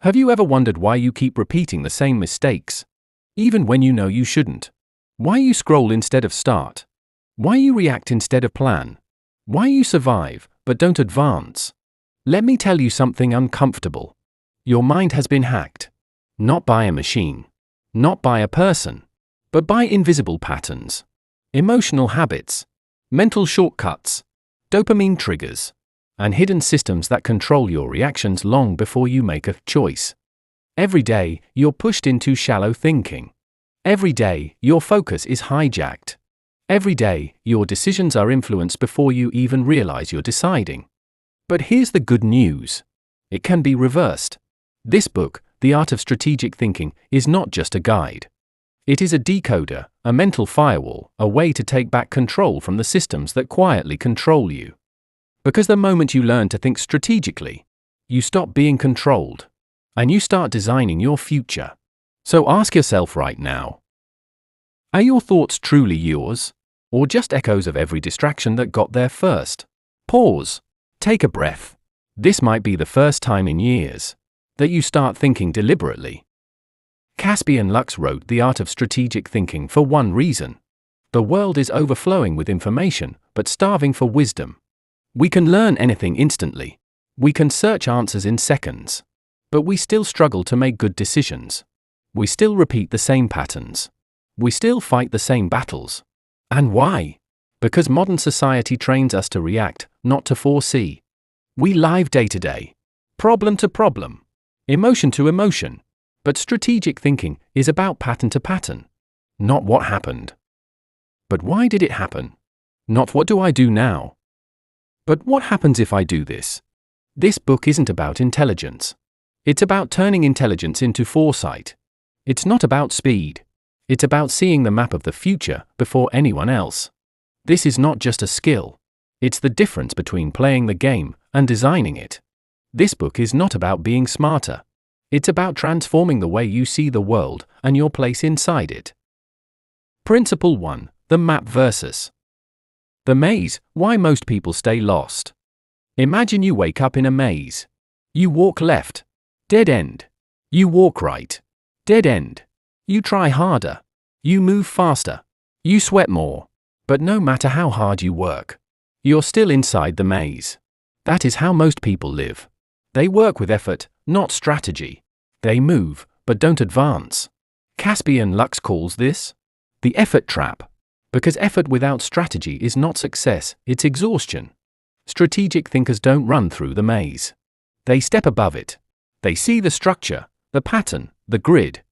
Have you ever wondered why you keep repeating the same mistakes, even when you know you shouldn't? Why you scroll instead of start? Why you react instead of plan? Why you survive, but don't advance? Let me tell you something uncomfortable. Your mind has been hacked. Not by a machine. Not by a person. But by invisible patterns. Emotional habits. Mental shortcuts. Dopamine triggers. And hidden systems that control your reactions long before you make a choice. Every day, you're pushed into shallow thinking. Every day, your focus is hijacked. Every day, your decisions are influenced before you even realize you're deciding. But here's the good news. It can be reversed. This book, The Art of Strategic Thinking, is not just a guide. It is a decoder, a mental firewall, a way to take back control from the systems that quietly control you. Because the moment you learn to think strategically, you stop being controlled, and you start designing your future. So ask yourself right now, are your thoughts truly yours, or just echoes of every distraction that got there first? Pause. Take a breath. This might be the first time in years that you start thinking deliberately. Caspian Lux wrote The Art of Strategic Thinking for one reason. The world is overflowing with information, but starving for wisdom. We can learn anything instantly. We can search answers in seconds. But we still struggle to make good decisions. We still repeat the same patterns. We still fight the same battles. And why? Because modern society trains us to react, not to foresee. We live day to day, problem to problem, emotion to emotion. But strategic thinking is about pattern to pattern. Not what happened. But why did it happen? Not what do I do now? But what happens if I do this? This book isn't about intelligence. It's about turning intelligence into foresight. It's not about speed. It's about seeing the map of the future before anyone else. This is not just a skill. It's the difference between playing the game and designing it. This book is not about being smarter. It's about transforming the way you see the world and your place inside it. Principle 1. The map versus the maze. Why most people stay lost. Imagine you wake up in a maze. You walk left. Dead end. You walk right. Dead end. You try harder. You move faster. You sweat more. But no matter how hard you work, you're still inside the maze. That is how most people live. They work with effort, not strategy. They move, but don't advance. Caspian Lux calls this the effort trap. Because effort without strategy is not success, it's exhaustion. Strategic thinkers don't run through the maze. They step above it. They see the structure, the pattern, the grid.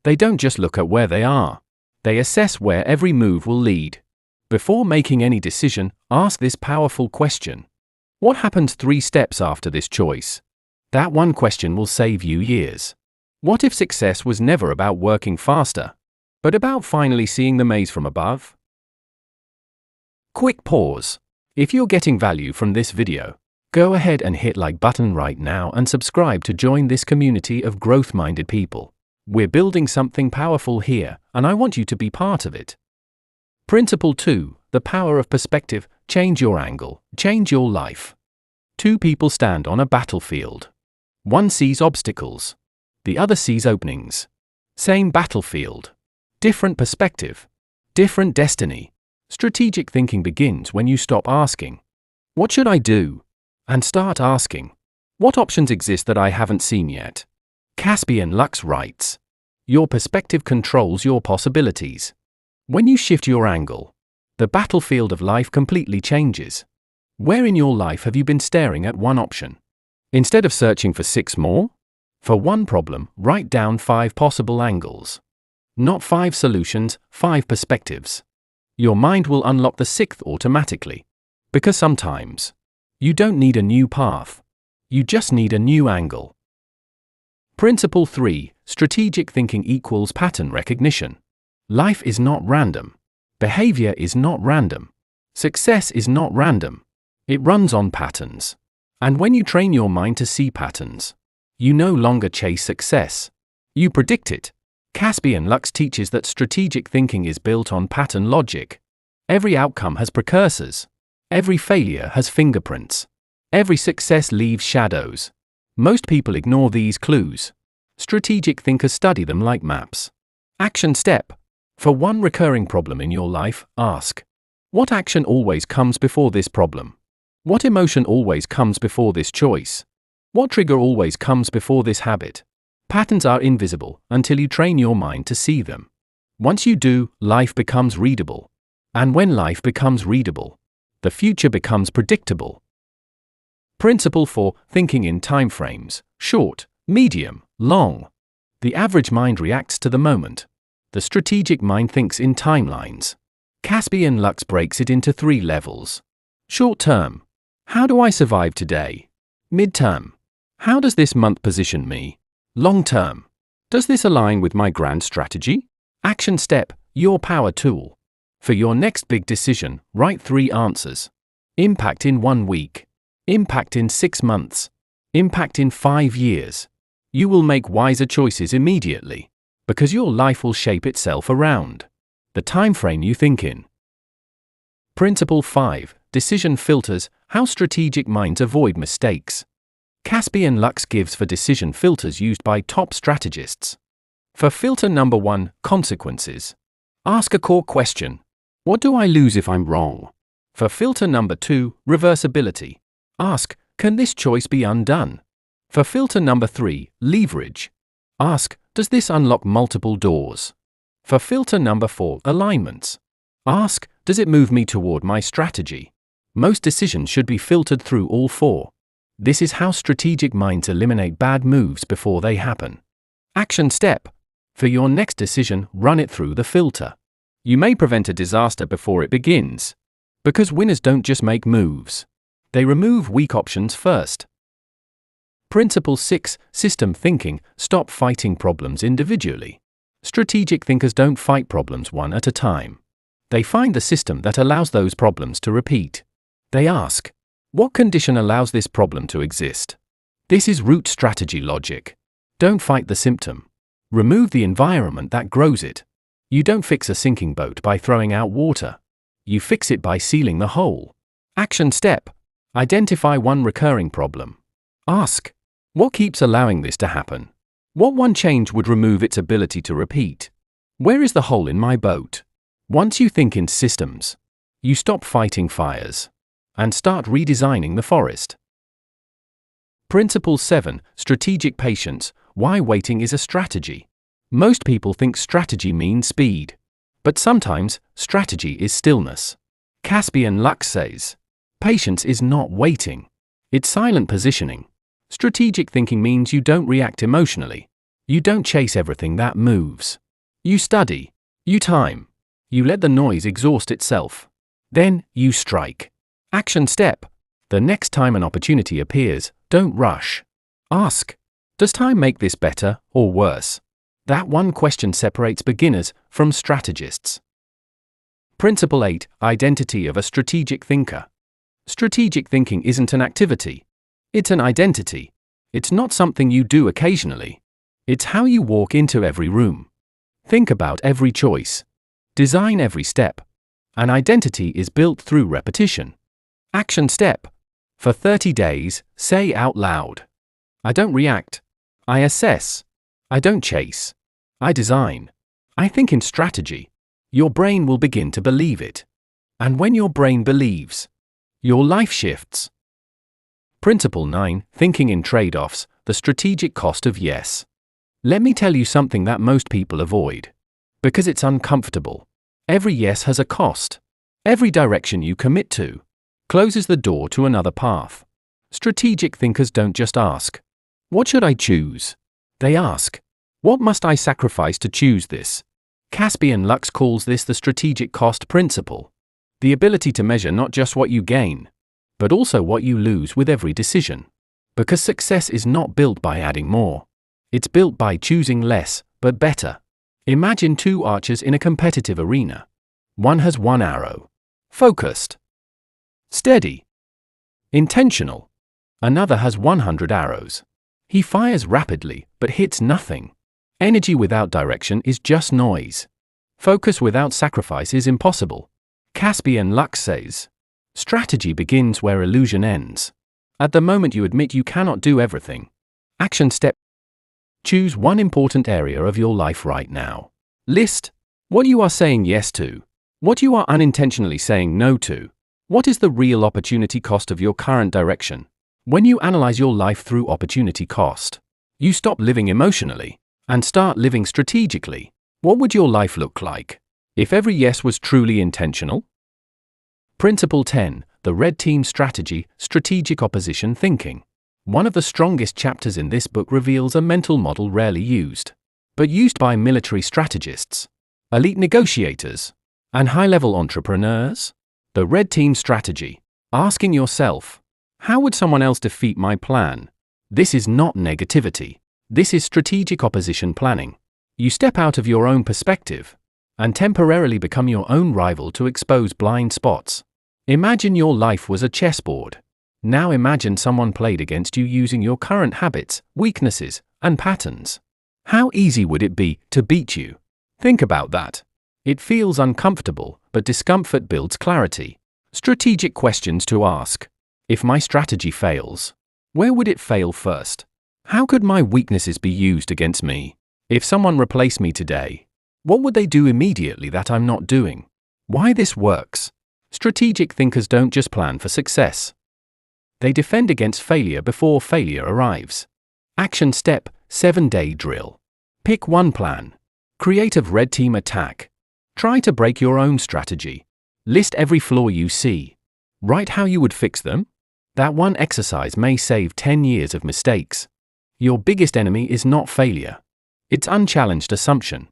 They don't just look at where they are. They assess where every move will lead. Before making any decision, ask this powerful question. What happens 3 steps after this choice? That one question will save you years. What if success was never about working faster, but about finally seeing the maze from above? Quick pause. If you're getting value from this video, go ahead and hit like button right now and subscribe to join this community of growth-minded people. We're building something powerful here, and I want you to be part of it. Principle 2. The power of perspective. Change your angle, change your life. 2 people stand on a battlefield. One sees obstacles. The other sees openings. Same battlefield. Different perspective. Different destiny. Strategic thinking begins when you stop asking, what should I do? And start asking, what options exist that I haven't seen yet? Caspian Lux writes, your perspective controls your possibilities. When you shift your angle, the battlefield of life completely changes. Where in your life have you been staring at one option? Instead of searching for 6 more? For one problem, write down 5 possible angles. Not 5 solutions, 5 perspectives. Your mind will unlock the 6th automatically. Because sometimes, you don't need a new path. You just need a new angle. Principle 3. Strategic thinking equals pattern recognition. Life is not random. Behavior is not random. Success is not random. It runs on patterns. And when you train your mind to see patterns, you no longer chase success. You predict it. Caspian Lux teaches that strategic thinking is built on pattern logic. Every outcome has precursors. Every failure has fingerprints. Every success leaves shadows. Most people ignore these clues. Strategic thinkers study them like maps. Action step. For one recurring problem in your life, ask, what action always comes before this problem? What emotion always comes before this choice? What trigger always comes before this habit? Patterns are invisible until you train your mind to see them. Once you do, life becomes readable. And when life becomes readable, the future becomes predictable. Principle 4. Thinking in time frames: short, medium, long. The average mind reacts to the moment. The strategic mind thinks in timelines. Caspian Lux breaks it into 3 levels. Short term: how do I survive today? Mid-term: how does this month position me? Long term: does this align with my grand strategy? Action step, your power tool. For your next big decision, write 3 answers. Impact in 1 week. Impact in 6 months. Impact in 5 years. You will make wiser choices immediately, because your life will shape itself around the time frame you think in. Principle 5. Decision filters: how strategic minds avoid mistakes. Caspian Lux gives for decision filters used by top strategists. For filter number 1, consequences. Ask a core question. What do I lose if I'm wrong? For filter number 2, reversibility. Ask, can this choice be undone? For filter number 3, leverage. Ask, does this unlock multiple doors? For filter number 4, alignments. Ask, does it move me toward my strategy? Most decisions should be filtered through all 4. This is how strategic minds eliminate bad moves before they happen. Action step. For your next decision, run it through the filter. You may prevent a disaster before it begins. Because winners don't just make moves. They remove weak options first. Principle 6. System thinking: stop fighting problems individually. Strategic thinkers don't fight problems one at a time. They find the system that allows those problems to repeat. They ask, what condition allows this problem to exist? This is root strategy logic. Don't fight the symptom. Remove the environment that grows it. You don't fix a sinking boat by throwing out water. You fix it by sealing the hole. Action step. Identify one recurring problem. Ask, what keeps allowing this to happen? What one change would remove its ability to repeat? Where is the hole in my boat? Once you think in systems, you stop fighting fires and start redesigning the forest. Principle 7. Strategic patience: why waiting is a strategy. Most people think strategy means speed. But sometimes, strategy is stillness. Caspian Lux says, patience is not waiting. It's silent positioning. Strategic thinking means you don't react emotionally. You don't chase everything that moves. You study. You time. You let the noise exhaust itself. Then, you strike. Action step. The next time an opportunity appears, don't rush. Ask, does time make this better or worse? That one question separates beginners from strategists. Principle 8. Identity of a strategic thinker. Strategic thinking isn't an activity. It's an identity. It's not something you do occasionally. It's how you walk into every room. Think about every choice. Design every step. An identity is built through repetition. Action step. For 30 days, say out loud, I don't react. I assess. I don't chase. I design. I think in strategy. Your brain will begin to believe it. And when your brain believes, your life shifts. Principle 9. Thinking in trade-offs: the strategic cost of yes. Let me tell you something that most people avoid. Because it's uncomfortable. Every yes has a cost. Every direction you commit to closes the door to another path. Strategic thinkers don't just ask, what should I choose? They ask, what must I sacrifice to choose this? Caspian Lux calls this the strategic cost principle. The ability to measure not just what you gain, but also what you lose with every decision. Because success is not built by adding more. It's built by choosing less, but better. Imagine 2 archers in a competitive arena. One has 1 arrow. Focused. Steady. Intentional. Another has 100 arrows. He fires rapidly, but hits nothing. Energy without direction is just noise. Focus without sacrifice is impossible. Caspian Lux says, strategy begins where illusion ends. At the moment you admit you cannot do everything. Action step. Choose one important area of your life right now. List what you are saying yes to, what you are unintentionally saying no to. What is the real opportunity cost of your current direction? When you analyze your life through opportunity cost, you stop living emotionally and start living strategically. What would your life look like if every yes was truly intentional? Principle 10. The Red Team Strategy, Strategic Opposition Thinking. One of the strongest chapters in this book reveals a mental model rarely used, but used by military strategists, elite negotiators, and high-level entrepreneurs. The Red Team Strategy. Asking yourself, how would someone else defeat my plan? This is not negativity. This is strategic opposition planning. You step out of your own perspective and temporarily become your own rival to expose blind spots. Imagine your life was a chessboard. Now imagine someone played against you using your current habits, weaknesses, and patterns. How easy would it be to beat you? Think about that. It feels uncomfortable, but discomfort builds clarity. Strategic questions to ask. If my strategy fails, where would it fail first? How could my weaknesses be used against me? If someone replaced me today, what would they do immediately that I'm not doing? Why this works? Strategic thinkers don't just plan for success. They defend against failure before failure arrives. Action step, 7-day drill. Pick one plan. Creative red team attack. Try to break your own strategy. List every flaw you see. Write how you would fix them. That one exercise may save 10 years of mistakes. Your biggest enemy is not failure. It's unchallenged assumption.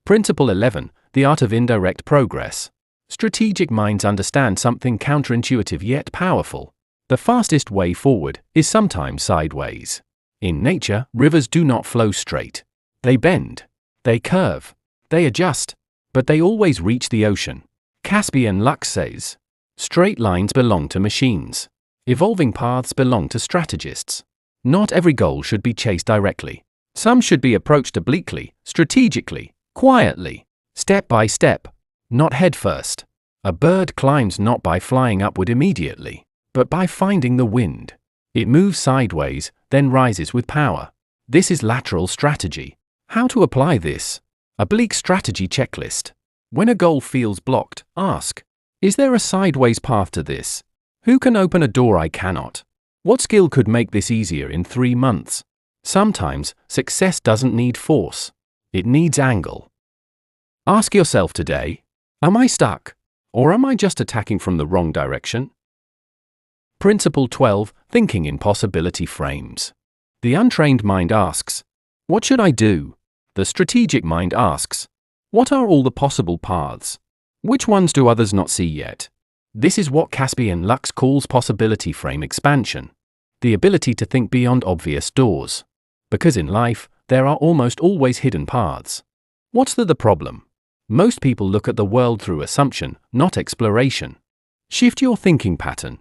Principle 11. The Art of Indirect Progress. Strategic minds understand something counterintuitive yet powerful. The fastest way forward is sometimes sideways. In nature, rivers do not flow straight. They bend. They curve. They adjust. But they always reach the ocean. Caspian Lux says, straight lines belong to machines. Evolving paths belong to strategists. Not every goal should be chased directly. Some should be approached obliquely, strategically, quietly, step by step, not head first. A bird climbs not by flying upward immediately, but by finding the wind. It moves sideways, then rises with power. This is lateral strategy. How to apply this? Oblique strategy checklist. When a goal feels blocked, ask, is there a sideways path to this? Who can open a door I cannot? What skill could make this easier in 3 months? Sometimes, success doesn't need force. It needs angle. Ask yourself today, am I stuck? Or am I just attacking from the wrong direction? Principle 12. Thinking in possibility frames. The untrained mind asks, what should I do? The strategic mind asks, what are all the possible paths? Which ones do others not see yet? This is what Caspian Lux calls possibility frame expansion. The ability to think beyond obvious doors. Because in life, there are almost always hidden paths. What's the problem? Most people look at the world through assumption, not exploration. Shift your thinking pattern.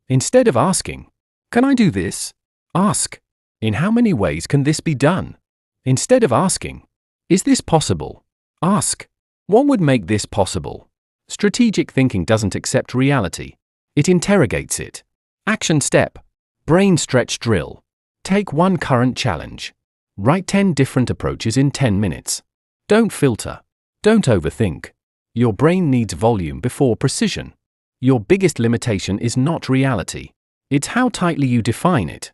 Instead of asking, can I do this? Ask, in how many ways can this be done? Instead of asking, is this possible? Ask, what would make this possible? Strategic thinking doesn't accept reality. It interrogates it. Action step. Brain stretch drill. Take one current challenge. Write 10 different approaches in 10 minutes. Don't filter. Don't overthink. Your brain needs volume before precision. Your biggest limitation is not reality. It's how tightly you define it.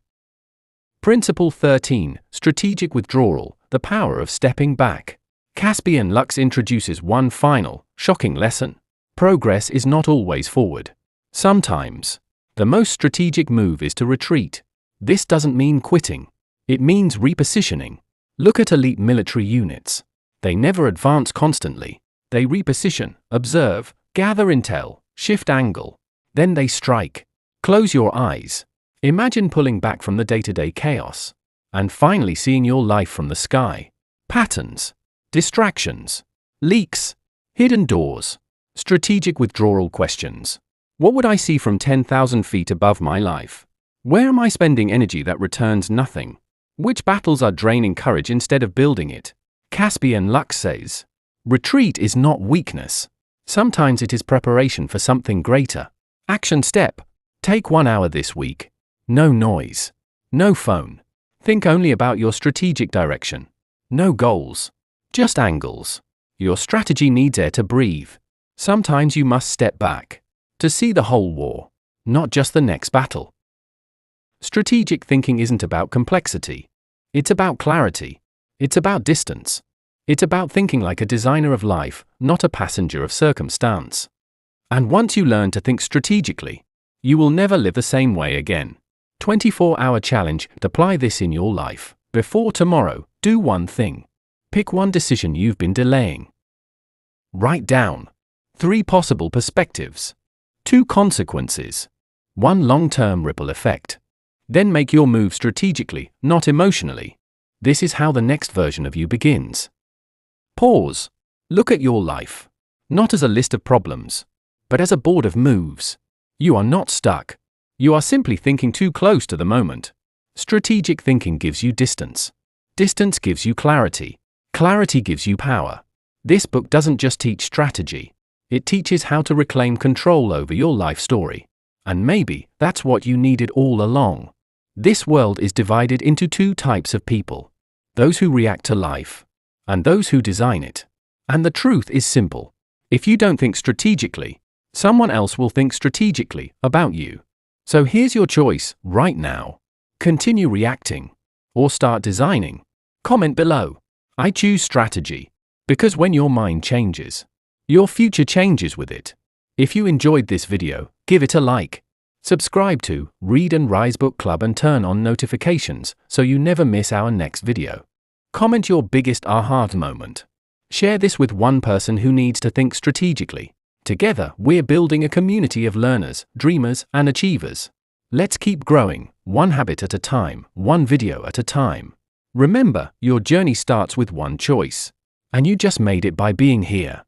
Principle 13. Strategic withdrawal, the power of stepping back. Caspian Lux introduces one final, shocking lesson. Progress is not always forward. Sometimes, the most strategic move is to retreat. This doesn't mean quitting. It means repositioning. Look at elite military units. They never advance constantly. They reposition, observe, gather intel, shift angle. Then they strike. Close your eyes. Imagine pulling back from the day-to-day chaos and finally seeing your life from the sky. Patterns, distractions, leaks, hidden doors, strategic withdrawal questions. What would I see from 10,000 feet above my life? Where am I spending energy that returns nothing? Which battles are draining courage instead of building it? Caspian Lux says, retreat is not weakness. Sometimes it is preparation for something greater. Action step. Take 1 hour this week. No noise. No phone. Think only about your strategic direction. No goals, just angles. Your strategy needs air to breathe. Sometimes you must step back to see the whole war, not just the next battle. Strategic thinking isn't about complexity. It's about clarity. It's about distance. It's about thinking like a designer of life, not a passenger of circumstance. And once you learn to think strategically, you will never live the same way again. 24-hour challenge. Apply this in your life. Before tomorrow, do one thing. Pick one decision you've been delaying. Write down 3 possible perspectives, 2 consequences, 1 long-term ripple effect. Then make your move strategically, not emotionally. This is how the next version of you begins. Pause. Look at your life, not as a list of problems, but as a board of moves. You are not stuck. You are simply thinking too close to the moment. Strategic thinking gives you distance. Distance gives you clarity. Clarity gives you power. This book doesn't just teach strategy. It teaches how to reclaim control over your life story. And maybe that's what you needed all along. This world is divided into 2 types of people. Those who react to life, and those who design it. And the truth is simple. If you don't think strategically, someone else will think strategically about you. So here's your choice right now. Continue reacting, or start designing. Comment below. I choose strategy, because when your mind changes, your future changes with it. If you enjoyed this video, give it a like. Subscribe to Read and Rise Book Club and turn on notifications so you never miss our next video. Comment your biggest aha moment. Share this with one person who needs to think strategically. Together, we're building a community of learners, dreamers, and achievers. Let's keep growing, one habit at a time, one video at a time. Remember, your journey starts with one choice. And you just made it by being here.